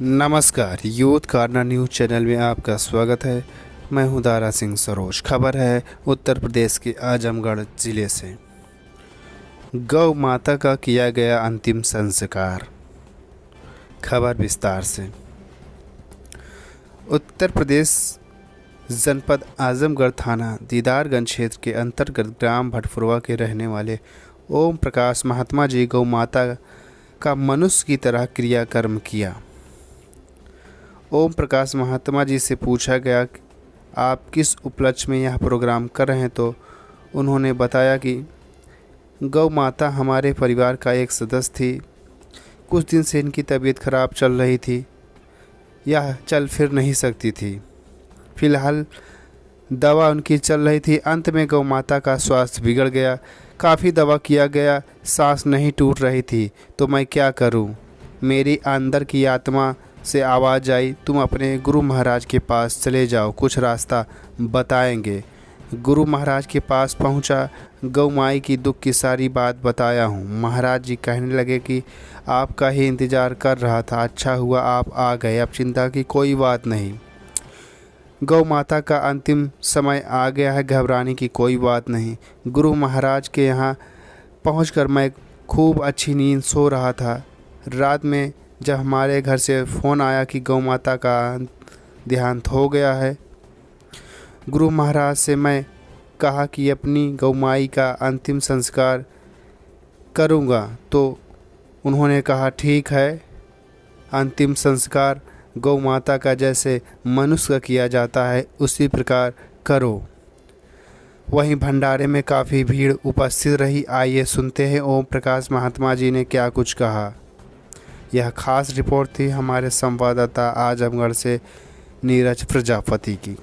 नमस्कार, youth corner news channel में आपका स्वागत है। मैं हूं दारा सिंह सरोज। खबर है उत्तर प्रदेश के आजमगढ़ ज़िले से। गौ माता का किया गया अंतिम संस्कार। खबर विस्तार से। उत्तर प्रदेश जनपद आजमगढ़ थाना दीदारगंज क्षेत्र के अंतर्गत ग्राम भटफुरवा के रहने वाले ओम प्रकाश महात्मा जी गौ माता का मनुष्य की तरह क्रियाकर्म किया। ओम प्रकाश महात्मा जी से पूछा गया कि आप किस उपलक्ष्य में यह प्रोग्राम कर रहे हैं, तो उन्होंने बताया कि गौ माता हमारे परिवार का एक सदस्य थी। कुछ दिन से इनकी तबीयत खराब चल रही थी, यह चल फिर नहीं सकती थी। फिलहाल दवा उनकी चल रही थी। अंत में गौ माता का स्वास्थ्य बिगड़ गया। काफ़ी दवा किया गया, सांस नहीं टूट रही थी। तो मैं क्या करूं? मेरी अंदर की आत्मा से आवाज़ आई, तुम अपने गुरु महाराज के पास चले जाओ, कुछ रास्ता बताएंगे। गुरु महाराज के पास पहुंचा, गौ माई की दुख की सारी बात बताया हूं। महाराज जी कहने लगे कि आपका ही इंतज़ार कर रहा था, अच्छा हुआ आप आ गए, अब चिंता की कोई बात नहीं। गौ माता का अंतिम समय आ गया है, घबराने की कोई बात नहीं। गुरु महाराज के यहाँ पहुंचकर मैं खूब अच्छी नींद सो रहा था। रात में जब हमारे घर से फ़ोन आया कि गौ माता का देहांत हो गया है, गुरु महाराज से मैं कहा कि अपनी गौ माई का अंतिम संस्कार करूँगा। तो उन्होंने कहा ठीक है, अंतिम संस्कार गौ माता का जैसे मनुष्य का किया जाता है उसी प्रकार करो। वहीं भंडारे में काफ़ी भीड़ उपस्थित रही। आइए सुनते हैं ओम प्रकाश महात्मा जी ने क्या कुछ कहा। यह खास रिपोर्ट थी हमारे संवाददाता आजमगढ़ से नीरज प्रजापति की।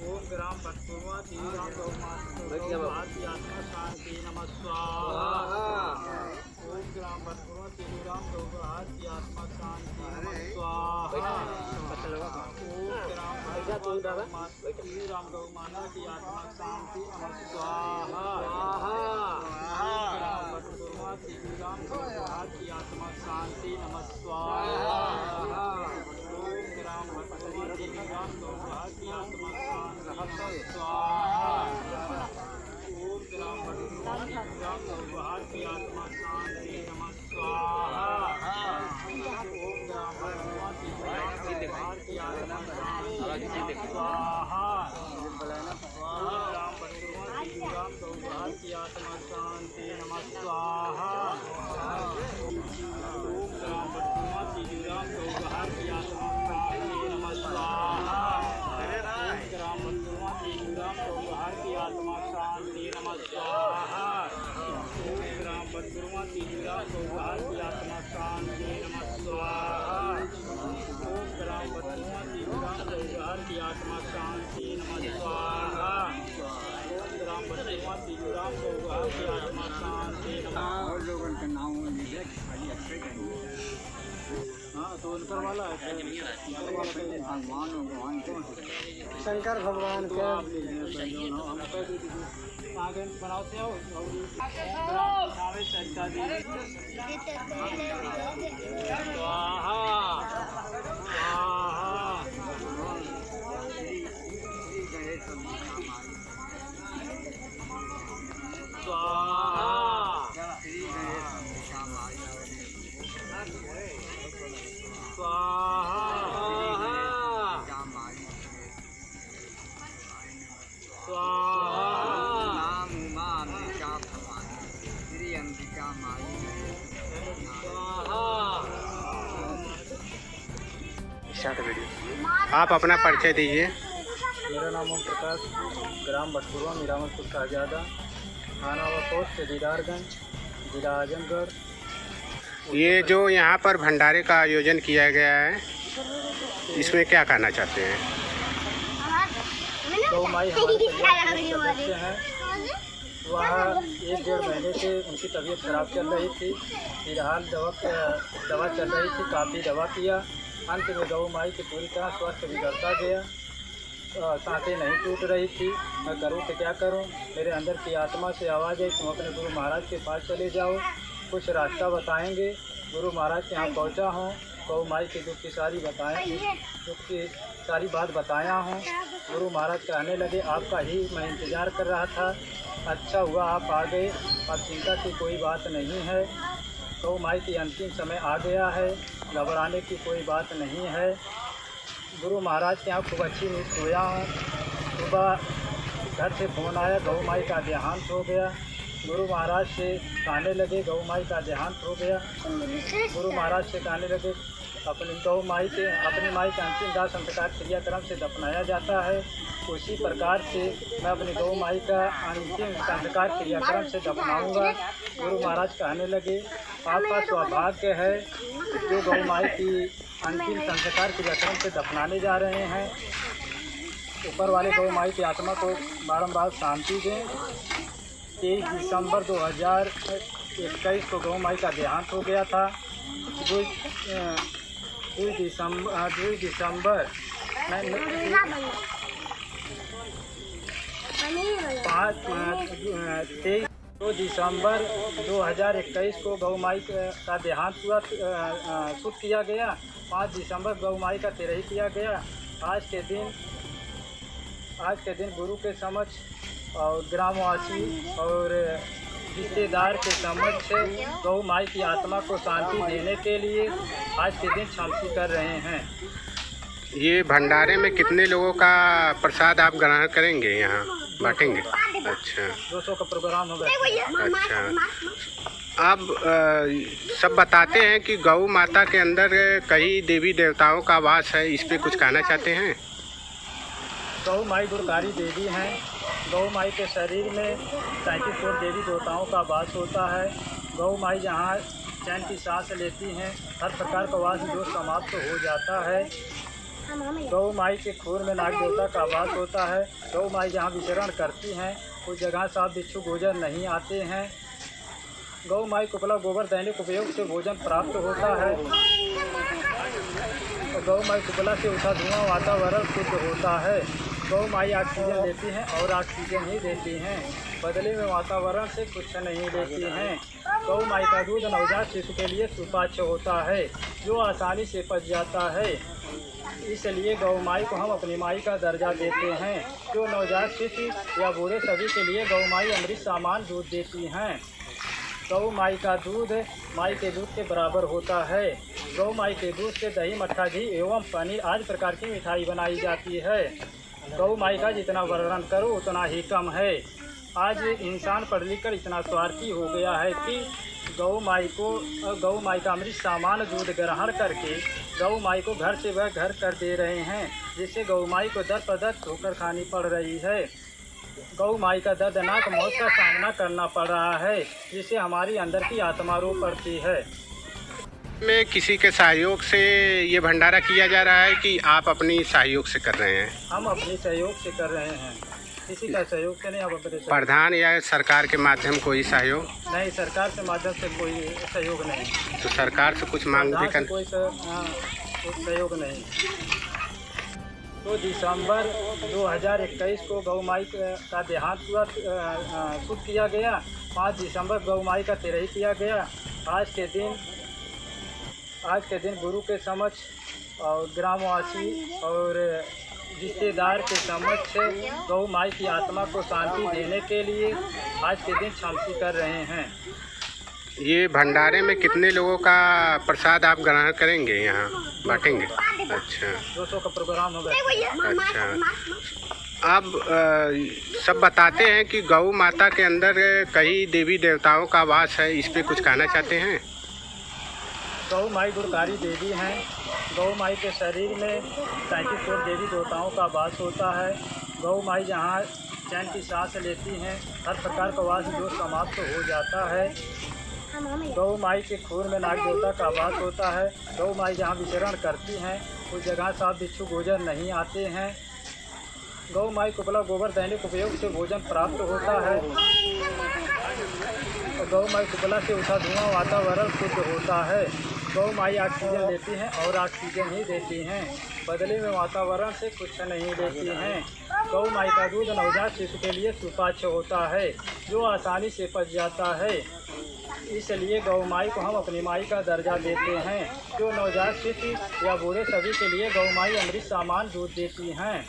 ओम ग्राम भटफुरवा श्रीराम गौ माता की आत्मा शांति नमः स्वाहा। ओम ग्राम भटफुरवा श्रीराम गौ की आत्मा शांति नमः स्वाहा। ओम ग्राम भटफुरवा श्रीराम गौ माता की आत्मा शांति नमः स्वाहा। ओम ग्राम भटफुरवा श्रीराम गौ की आत्मा शांति नमः स्वाहा। ओम ग्राम भटफुरवा श्रीराम गौ की आत्मा स्वाहा। ओम ग्राम भटफुरवा श्रीराम गौ की आत्मा शांति नमः स्वाहा। ओम ग्राम भटफुरवा श्रीराम गौ की आत्मा शांति नमः स्वाहा। ओम ग्राम भटफुरवा श्रीराम गौ की आत्मा शांति नमः स्वाहा। ओम ग्राम भटफुरवा श्रीराम गौ की आत्मा शांति नमः स्वाहा। ग्राम भटफुरवा श्रीराम गौ की आत्मा शांति नमः स्वाहा। ओम ग्राम भटफुरवा श्रीराम गौ की आत्मा शांति नमः स्वाहा। ओम ग्राम भटफुरवा श्रीराम गौ की आत्मा शांति नमः स्वाहा। ओम ग्राम भटफुरवा श्रीराम गौ की आत्मा शांति नमः। और लोगों का नाम हाँ तो ऊपर वाला है शंकर भगवान के आगे बनाते हो आप अपना परिचय दीजिए। मेरा नाम ओम प्रकाश, ग्राम भटपुरवा, मीरामतपुर शाहजादा, थाना व पोस्ट दीदारगंज, जिला आजमगढ़। ये जो यहाँ पर भंडारे का आयोजन किया गया है, इसमें क्या कहना चाहते हैं? गौ माई हमारे परिवार के सदस्य हैं। वह 1-1.5 महीने से उनकी तबीयत खराब चल रही थी। फिलहाल दवा चल रही थी, काफ़ी दवा किया। अंत में गौ माई की पूरी तरह स्वास्थ्य बिगड़ता गया। सांसें नहीं टूट रही थी। मैं करूँ तो क्या करूँ? मेरे अंदर की आत्मा से आवाज़ है, तुम अपने गुरु महाराज के पास चले जाओ, कुछ रास्ता बताएंगे। गुरु महाराज के यहाँ पहुँचा हूँ, गौ माई के दुख की सारी बात बताया हूँ। गुरु महाराज कहने लगे, आपका ही मैं इंतज़ार कर रहा था, अच्छा हुआ आप आ गए, अब चिंता की कोई बात नहीं है। गौ माई की अंतिम समय आ गया है, घबराने की कोई बात नहीं है। गुरु महाराज के यहाँ खूब अच्छी नींद सोया हूँ। सुबह घर से फ़ोन आया, गौ माई का देहांत हो गया। गुरु महाराज से कहने लगे, गौ माई का देहांत हो गया। गुरु महाराज से कहने लगे, अपनी माई का अंतिम दाह संस्कार क्रियाक्रम से दफनाया जाता है, उसी प्रकार से मैं अपनी गौ माई का अंतिम संस्कार क्रियाक्रम से दफनाऊँगा। गुरु महाराज कहने लगे, आपका सौभाग्य है जो गौ माई की अंतिम संस्कार क्रियाक्रम से दफनाने जा रहे हैं। ऊपर वाले गौ माई की आत्मा को बारंबार शांति दें। 23 दिसंबर 2021 को गौ माई का देहांत हो गया था। 2 दिसंबर 2021 को गौ माई का देहांत हुआ, शुद्ध किया गया। 5 दिसंबर गौ माई का तेरही किया गया। आज के दिन गुरु के समक्ष और ग्रामवासी और रिश्तेदार के समक्ष गौ माई की आत्मा को शांति देने के लिए आज के दिन क्षमसी कर रहे हैं। ये भंडारे में कितने लोगों का प्रसाद आप ग्रहण करेंगे, यहाँ बांटेंगे? अच्छा, 200 का प्रोग्राम होगा। अच्छा, आप सब बताते हैं कि गौ माता के अंदर कई देवी देवताओं का वास है, इस पे कुछ कहना चाहते हैं? गौ माई गुणकारी देवी हैं। गौ माई के शरीर में 37 करोड़ देवी देवताओं का वास होता है। गौ माई जहाँ चैन की सांस लेती हैं, हर प्रकार का वास जो समाप्त हो जाता है। गौ माई के खूर में नाग देवता का वास होता है। गौ माई जहाँ विचरण करती हैं, उस जगह सांप बिच्छू गोजर नहीं आते हैं। गौ माई कुपला गोबर दैनिक उपयोग से भोजन प्राप्त होता है। गौ माई कुपला से उठा धुआं वातावरण शुद्ध होता है। गौ माई ऑक्सीजन लेती हैं और ऑक्सीजन ही देती हैं, बदले में वातावरण से कुछ नहीं लेती हैं। गौ माई का दूध नवजात शिशु के लिए सुपाच्य होता है, जो आसानी से पच जाता है। इसलिए गौ माई को हम अपनी माई का दर्जा देते हैं। जो नवजात शिशु या बूढ़े सभी के लिए गौ माई अमृत समान दूध देती हैं। गौ माई का दूध माई के दूध के बराबर होता है। गौ माई के दूध से दही, मट्ठा, घी एवं पनीर आदि प्रकार की मिठाई बनाई जाती है। गौ माई का जितना वर्णन करो उतना ही कम है। आज इंसान पढ़ लिख कर इतना स्वार्थी हो गया है कि गौ माई का अमृत सामान दूध ग्रहण करके गौ माई को घर से वह घर कर दे रहे हैं, जिससे गौ माई को दर पर दर ठोकर खानी पड़ रही है। गौ माई का दर्दनाक मौत का सामना करना पड़ रहा है, जिससे हमारी अंदर की आत्मा रो पड़ती है। में किसी के सहयोग से ये भंडारा किया जा रहा है कि आप अपनी सहयोग से कर रहे हैं? हम अपनी सहयोग से कर रहे हैं, किसी का सहयोग से नहीं। आप अपने प्रधान या सरकार के माध्यम कोई सहयोग नहीं? सरकार के माध्यम से कोई सहयोग नहीं। तो सरकार से कुछ मांग भी कर? कोई सहयोग नहीं। 2 दिसंबर 2021 को गौ माई का देहांत हुआ, शुद्ध किया गया। 5 दिसंबर गौ माई का तेरही किया गया। आज के दिन गुरु के समक्ष और ग्रामवासी और रिश्तेदार के समक्ष गौ माई की आत्मा को शांति देने के लिए आज के दिन क्षमसी कर रहे हैं। ये भंडारे में कितने लोगों का प्रसाद आप ग्रहण करेंगे, यहाँ बांटेंगे? अच्छा, 200 का प्रोग्राम होगा। अच्छा, आप सब बताते हैं कि गौ माता के अंदर कई देवी देवताओं का वास है, इस पे कुछ कहना चाहते हैं? गौ माई गुणकारी देवी हैं। गौ माई के शरीर में 37 करोड़ देवी देवताओं का वास होता है। गौ माई जहाँ चैन की सांस लेती हैं, हर प्रकार का वास जो समाप्त हो जाता है। गौ माई के खून में नाग देवता का वास होता है। गौ माई जहाँ विचरण करती हैं, उस जगह सांप बिच्छू गोजर नहीं आते हैं। गौ माई को उपला गोबर दैनिक उपयोग से भोजन प्राप्त होता है। गौ माई कुबला से उठा धुआं वातावरण शुद्ध होता है। गौ माई ऑक्सीजन देती हैं और ऑक्सीजन ही देती हैं, बदले में वातावरण से कुछ नहीं देती हैं। गौ माई का दूध नवजात शिशु के लिए सुपाच्य होता है, जो आसानी से पच जाता है। इसलिए गौ माई को हम अपनी माई का दर्जा देते हैं। जो नवजात शिशु या बूढ़े सभी के लिए गौ माई अमृत समान दूध देती हैं।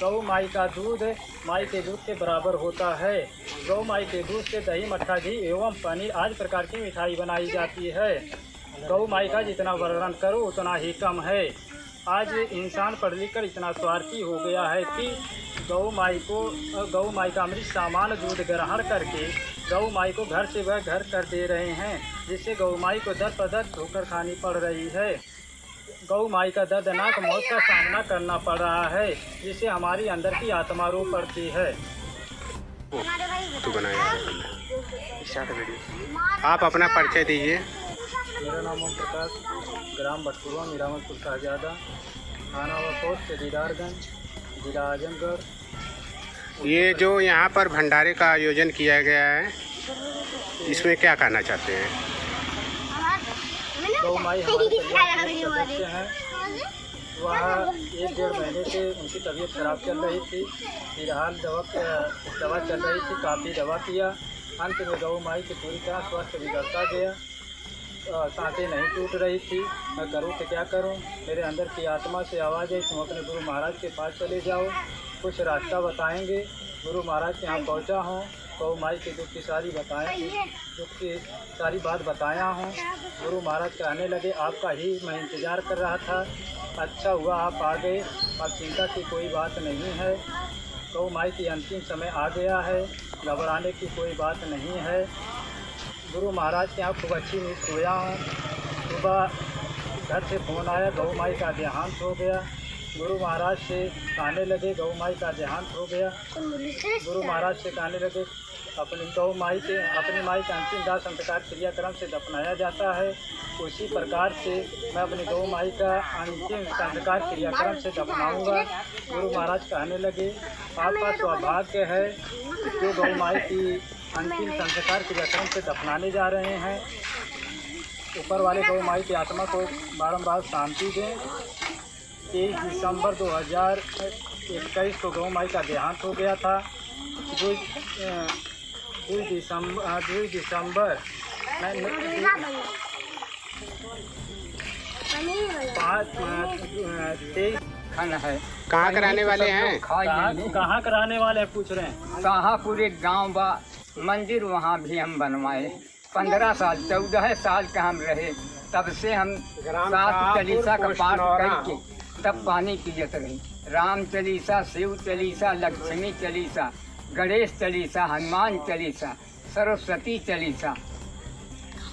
गौ माई का दूध माई के दूध के बराबर होता है। गौ माई के दूध से दही, मट्ठा, घी एवं पनीर आदि प्रकार की मिठाई बनाई जाती है। गौ माई का जितना वर्णन करो उतना ही कम है। आज इंसान पढ़ लिख कर इतना स्वार्थी हो गया है कि गौ माई का अमृत समान दूध ग्रहण करके गौ माई को घर से वह घर कर दे रहे हैं, जिससे गौ माई को दर पर दर ठोकर खानी पड़ रही है। गौ माई का दर्दनाक मौत का सामना करना पड़ रहा है, जिससे हमारी अंदर की आत्मा रो पड़ती है। तो बनाया आप अपना परिचय दीजिए। मेरा नाम ओम प्रकाश, ग्राम भटपुरवा, मीरामतपुर शाहजादा, थाना व पोस्ट दीदारगंज, जिला आजमगढ़। ये जो यहाँ पर भंडारे का आयोजन किया गया है, इसमें क्या कहना चाहते हैं? गौ माई हमारे परिवार के सदस्य हैं। वह 1-1.5 महीने से उनकी तबीयत खराब चल रही थी। फिलहाल दवा चल रही थी, काफ़ी दवा किया। अंत में गौ माई की पूरी तरह स्वास्थ्य बिगड़ता गया। सांसें नहीं टूट रही थी। मैं करूँ तो क्या करूँ? मेरे अंदर की आत्मा से आवाज़ है, तुम अपने गुरु महाराज के पास चले जाओ, कुछ रास्ता बताएंगे। गुरु महाराज के यहाँ पहुँचा हूँ, गौ माई के दुख की सारी बात बताया हूँ। गुरु महाराज कहने लगे, आपका ही मैं इंतज़ार कर रहा था, अच्छा हुआ आप आ गए, अब चिंता की कोई बात नहीं है। गौ माई की अंतिम समय आ गया है, घबराने की कोई बात नहीं है। गुरु महाराज के यहाँ खूब अच्छी नींद सोया हूँ। सुबह घर से फ़ोन आया, गौ माई का देहांत हो गया। गुरु महाराज से कहने लगे, गौ माई का देहांत हो गया। गुरु महाराज से कहने लगे, अपनी माई का अंतिम दाह संस्कार क्रियाक्रम से दफनाया जाता है, उसी प्रकार से मैं अपनी गौ माई का अंतिम संस्कार क्रियाक्रम से दफनाऊंगा। गुरु महाराज कहने लगे, आपका सौभाग्य है जो गौ माई की अंतिम संस्कार क्रियाक्रम से दफनाने जा रहे हैं। ऊपर वाले गौ माई की आत्मा को बारंबार शांति दें। 23 दिसंबर 2021 को गौ माई का देहांत हो गया था। 2 दिसंबर खाना है। कहाँ कराने वाले हैं? कहाँ कराने वाले हैं पूछ रहे हैं? शाहपुर एक गाँव बा, मंदिर वहाँ भी हम बनवाए। 15 साल 14 साल का हम रहे, तब से हम 7 चालीसा का पाठ करके तब पानी पियत रही। राम चालीसा, शिव चालीसा, लक्ष्मी चालीसा, गणेश चालीसा, हनुमान चालीसा, सरस्वती चालीसा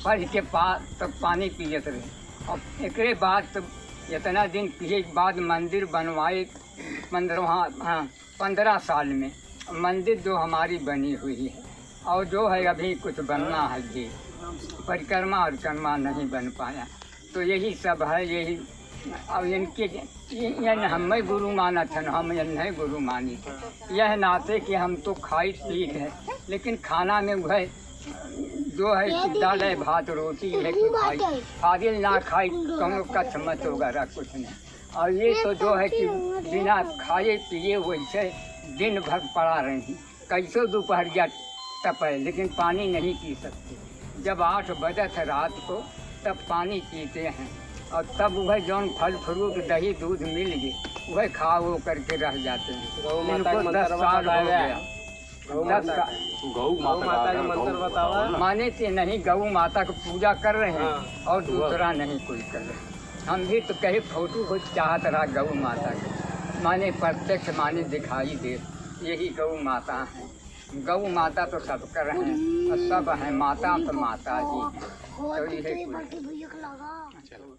पढ़ के तब पानी पियत रही। और एक बाद तब इतना दिन पिए के बाद मंदिर बनवाए 15 साल में। मंदिर जो हमारी बनी हुई है, और जो है अभी कुछ बनना है जी, परिक्रमा और कर्मा नहीं बन पाया। तो यही सब है। यही अब इनके हमें गुरु माना था, हम इन्हें गुरु मानी। यह नाते कि हम तो खाई पी है, लेकिन खाना में वह जो है दाल है, भात रोटी है कि खाई, फादिल ना खाई कौन कच्छ मत वगैरह कुछ नहीं। और ये तो जो है कि बिना खाए पिए वैसे दिन भर पड़ा रही। कैसे दोपहरिया तपे, लेकिन पानी नहीं पी सकते। जब 8 बजे थे रात को तब पानी पीते हैं, और तब वह जौन फल फ्रूट दही दूध मिल गए वह खा वो करके रह जाते हैं। इनको 10 साल हो गया। गौ माता का मंत्र बतावा। माने से नहीं, गौ माता को पूजा कर रहे हैं और दूसरा नहीं कोई कर रहे। हम भी तो कहीं फोटो को चाहत रहा गौ माता के, माने प्रत्यक्ष माने दिखाई दे, यही गौ माता है। गौ माता तो सब कर हैं और सब हैं माता तो माता ही हैं। तो ये कुछ भैया लगा चलो